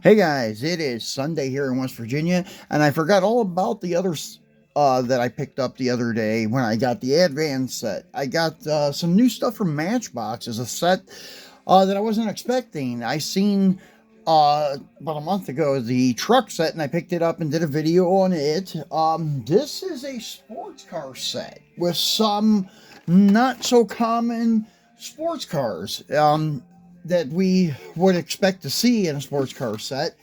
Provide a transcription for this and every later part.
Hey guys, it is Sunday here in West Virginia, and I forgot all about the others that I picked up the other day when I got the Advance set. I got some new stuff from Matchbox as a set that I wasn't expecting. I seen about a month ago the truck set, and I picked it up and did a video on it. This is a sports car set with some not so common sports cars. That we would expect to see in a sports car set.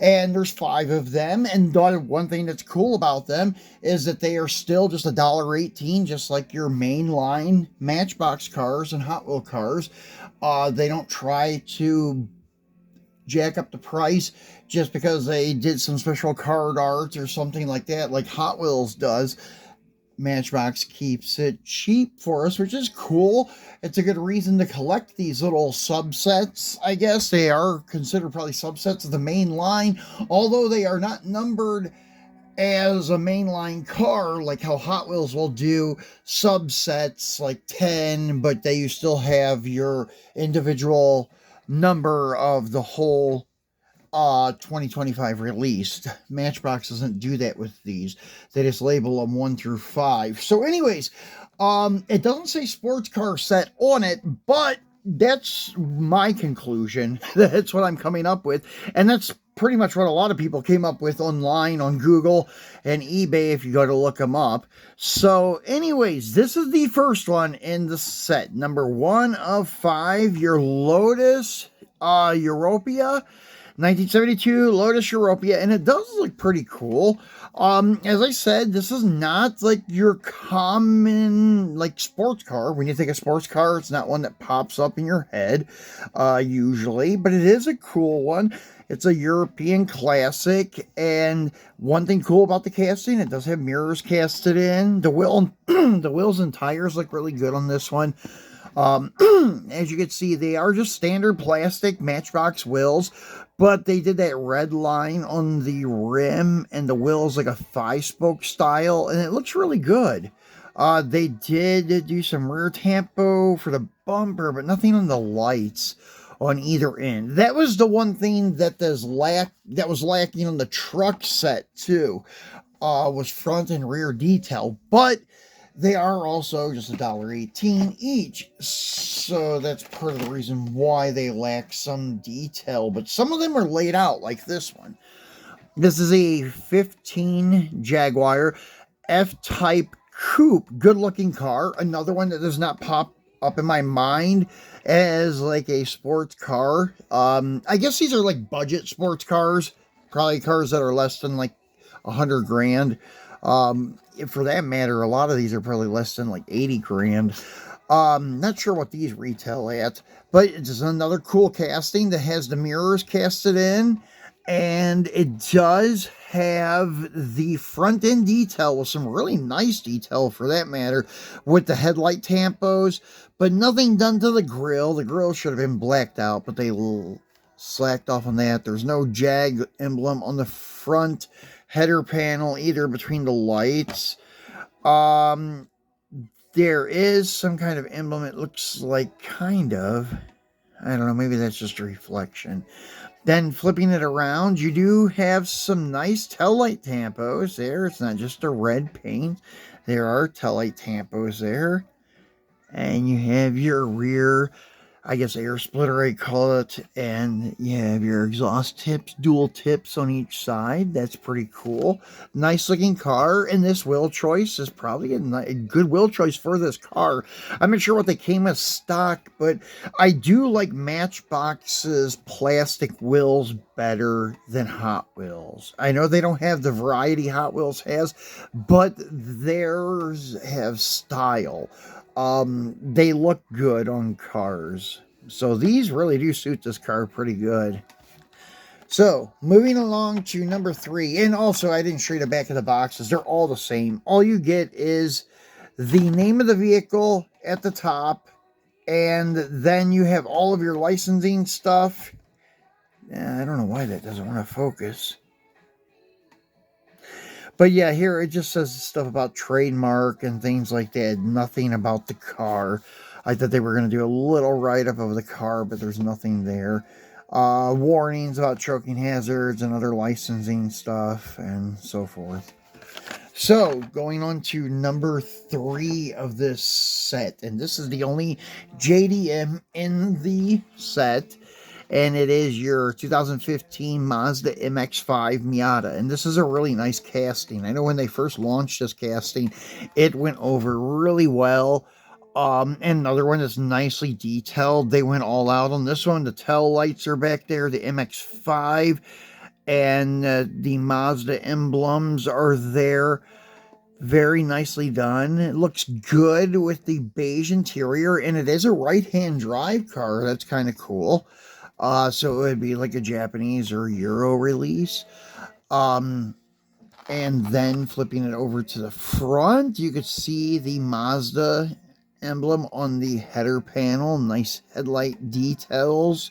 And there's 5 of them. And one thing that's cool about them is that they are still just $1.18, just like your mainline Matchbox cars and Hot Wheel cars. They don't try to jack up the price just because they did some special card art or something like that, like Hot Wheels does. Matchbox keeps it cheap for us, which is cool. It's a good reason to collect these little subsets. I guess they are considered probably subsets of the main line, although they are not numbered as a mainline car like how Hot Wheels will do subsets like 10, but you still have your individual number of the whole 2025 released. Matchbox doesn't do that with these. They just label them 1 through 5. So anyways, it doesn't say sports car set on it, but that's my conclusion. That's what I'm coming up with, and that's pretty much what a lot of people came up with online on Google and eBay if you go to look them up. So anyways, this is the first one in the set, number 1 of 5, your Lotus Europa. 1972 Lotus Europa, and it does look pretty cool. As I said, this is not like your common like sports car. When you think of sports car, it's not one that pops up in your head usually, but it is a cool one. It's a European classic, and one thing cool about the casting, it does have mirrors casted in. The wheels and tires look really good on this one. As you can see, they are just standard plastic Matchbox wheels, but they did that red line on the rim and the wheels like a 5-spoke style, and it looks really good. They did do some rear tampo for the bumper, but nothing on the lights on either end. That was the one thing that was lacking on the truck set too, was front and rear detail, but they are also just $1.18 each, so that's part of the reason why they lack some detail, but some of them are laid out like this one. This is a 15 Jaguar F-Type Coupe, good looking car, another one that does not pop up in my mind as like a sports car. I guess these are like budget sports cars, probably cars that are less than like 100 grand. For that matter, a lot of these are probably less than like 80 grand. Not sure what these retail at, but it's just another cool casting that has the mirrors casted in, and it does have the front end detail with some really nice detail for that matter, with the headlight tampos, but nothing done to the grill. The grill should have been blacked out, but they slacked off on that. There's no Jag emblem on the front header panel either between the lights. There is some kind of emblem. It looks like I don't know, maybe that's just a reflection. Then flipping it around, you do have some nice taillight tampos there. It's not just a red paint. There are taillight tampos there. And you have your rear, I guess, air splitter, I call it, and you have your exhaust tips, dual tips on each side. That's pretty cool. Nice looking car, and this wheel choice is probably a good wheel choice for this car. I'm not sure what they came as stock, but I do like Matchbox's plastic wheels better than Hot Wheels. I know they don't have the variety Hot Wheels has, but theirs have style. They look good on cars. So these really do suit this car pretty good. So, moving along to number 3. And also, I didn't show you the back of the boxes. They're all the same. All you get is the name of the vehicle at the top. And then you have all of your licensing stuff. I don't know why that doesn't want to focus. But yeah, here it just says stuff about trademark and things like that. Nothing about the car. I thought they were going to do a little write-up of the car, but there's nothing there. warnings about choking hazards and other licensing stuff and so forth. So, going on to number 3 of this set, and this is the only JDM in the set, and it is your 2015 Mazda MX-5 Miata, and this is a really nice casting. I know when they first launched this casting, it went over really well. And another one that's nicely detailed. They went all out on this one. The tail lights are back there, the MX-5, and the Mazda emblems are there. Very nicely done. It looks good with the beige interior, and it is a right-hand drive car. That's kind of cool. So it would be like a Japanese or Euro release. And then flipping it over to the front, you could see the Mazda emblem on the header panel. Nice headlight decals,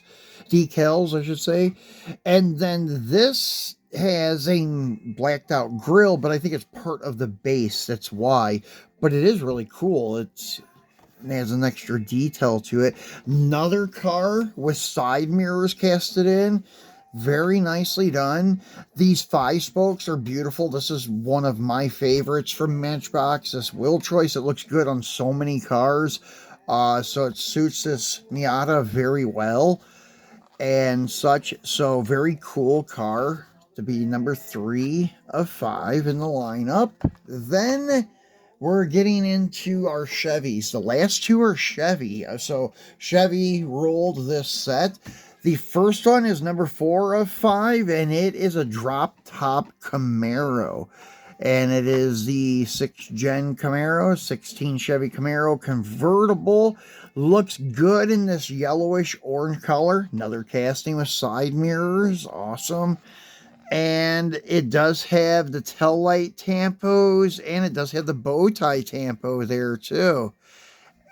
I should say. And then this has a blacked out grille, but I think it's part of the base. That's why. But it is really cool. It has an extra detail to it. Another car with side mirrors casted in. Very nicely done. These 5 spokes are beautiful. This is one of my favorites from Matchbox. This wheel choice, it looks good on so many cars. So it suits this Miata very well and such. So very cool car to be number 3 of 5 in the lineup. Then we're getting into our Chevys. The last 2 are Chevy. So Chevy rolled this set. The first one is number 4 of 5, and it is a drop-top Camaro. And it is the 6th gen Camaro, 16 Chevy Camaro convertible. Looks good in this yellowish orange color. Another casting with side mirrors. Awesome. And it does have the tail light tampos, and it does have the bow tie tampo there too.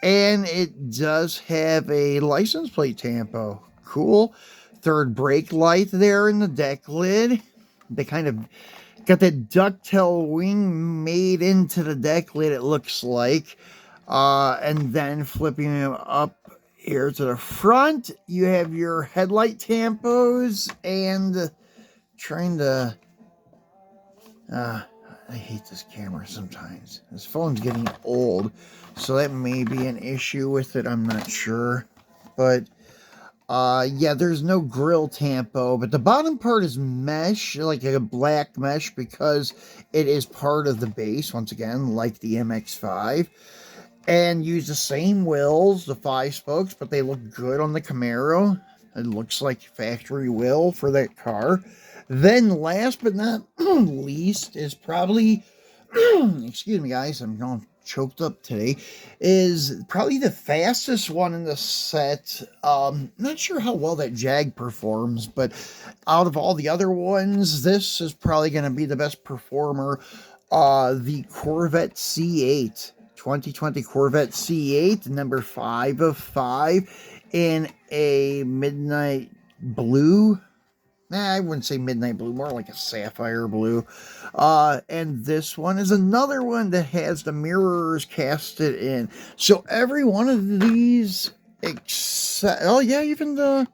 And it does have a license plate tampo. Cool. Third brake light there in the deck lid. They kind of got that ducktail wing made into the deck lid, it looks like. And then flipping them up here to the front, you have your headlight tampos and trying to... I hate this camera sometimes. This phone's getting old, so that may be an issue with it. I'm not sure. But... yeah, there's no grill tampo, but the bottom part is mesh, like a black mesh, because it is part of the base, once again, like the MX-5. And use the same wheels, the 5 spokes, but they look good on the Camaro. It looks like factory wheel for that car. Then, last but not least, is probably, excuse me guys, I'm going choked up today, is probably the fastest one in the set. Not sure how well that Jag performs, but out of all the other ones, this is probably going to be the best performer. The Corvette C8, 2020 Corvette C8, number 5 of 5, in a midnight blue. I wouldn't say midnight blue, more like a sapphire blue. And this one is another one that has the mirrors casted in. So every one of these, except, oh yeah, even I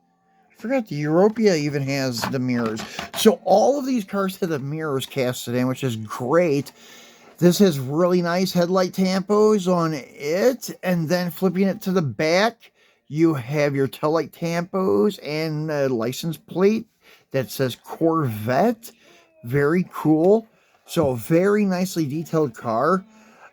forgot the Europa even has the mirrors. So all of these cars have the mirrors casted in, which is great. This has really nice headlight tampos on it. And then flipping it to the back, you have your taillight tampos and a license plate that says Corvette. Very cool. So very nicely detailed car.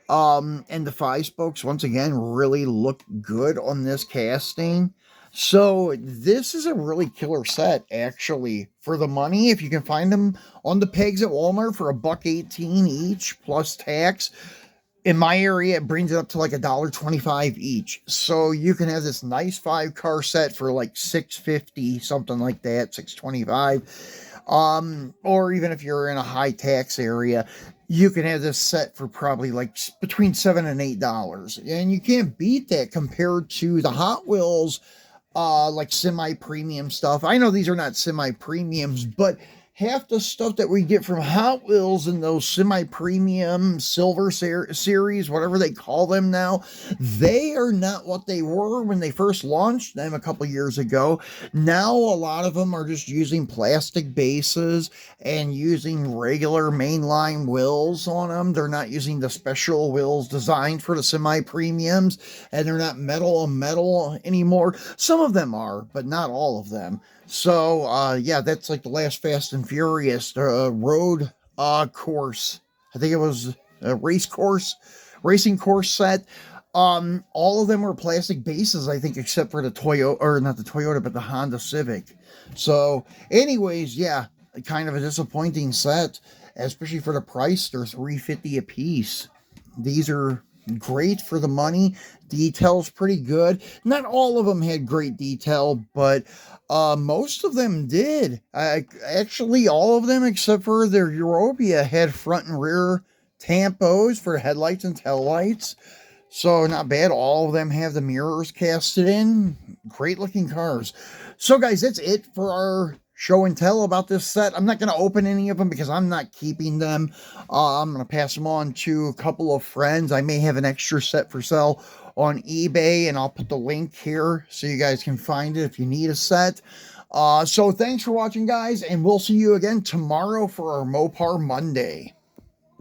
And the 5 spokes, once again, really look good on this casting. So this is a really killer set, actually. For the money, if you can find them on the pegs at Walmart for $1.18 each, plus tax. In my area, it brings it up to like $1.25 each. So you can have this nice 5-car set for like $6.50, something like that, $6.25. Or even if you're in a high tax area, you can have this set for probably like between $7 and $8. And you can't beat that compared to the Hot Wheels, like semi-premium stuff. I know these are not semi-premiums, but half the stuff that we get from Hot Wheels in those semi-premium silver series, whatever they call them now, they are not what they were when they first launched them a couple years ago. Now a lot of them are just using plastic bases and using regular mainline wheels on them. They're not using the special wheels designed for the semi-premiums, and they're not metal on metal anymore. Some of them are, but not all of them. So, yeah, that's like the last Fast and Furious road course. I think it was a racing course set. All of them were plastic bases, I think, except for the Toyota, or not the Toyota, but the Honda Civic. So, anyways, yeah, kind of a disappointing set, especially for the price. They're $350 a piece. These are great for the money. Detail's pretty good. Not all of them had great detail, but most of them did. Actually, all of them except for their Europa had front and rear tampos for headlights and taillights. So not bad. All of them have the mirrors casted in. Great looking cars. So guys, that's it for our show and tell about this set. I'm not going to open any of them because I'm not keeping them. I'm going to pass them on to a couple of friends. I may have an extra set for sale on eBay, and I'll put the link here so you guys can find it if you need a set. So thanks for watching, guys, and we'll see you again tomorrow for our Mopar Monday.